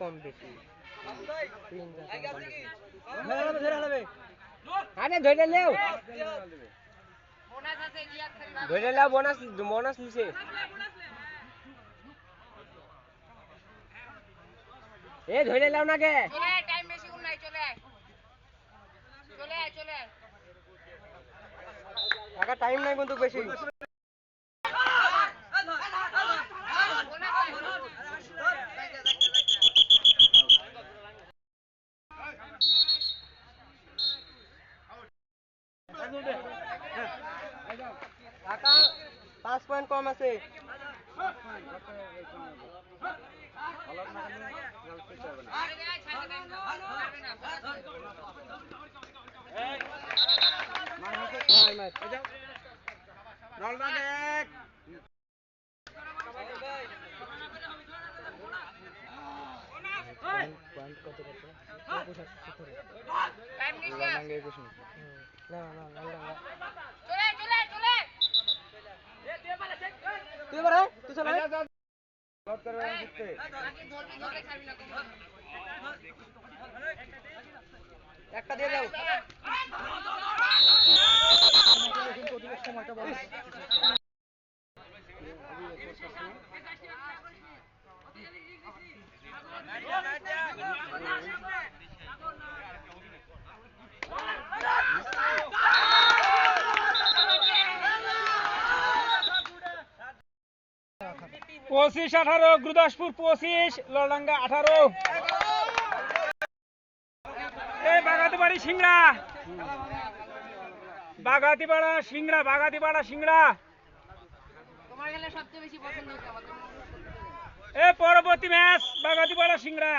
কম বেশি বোনাস নিছে এ ধরে লাও না কে টাইম বেশি কোন নাই চলে টাকা টাইম নাই কিন্তু বেশি টাকা 5 পয়েন্ট কম আছে একটা দিয়ে দাও পঁচিশ 18 গুরুদাসপুর 25 লড়াঙ্গা 18 এই বাগাতিবাড়ি সিংড়া তোমার খেলা সবচেয়ে বেশি পছন্দ হচ্ছে আমাদের এ পরবর্তী ম্যাচ বাগাতিপাড়া সিংড়া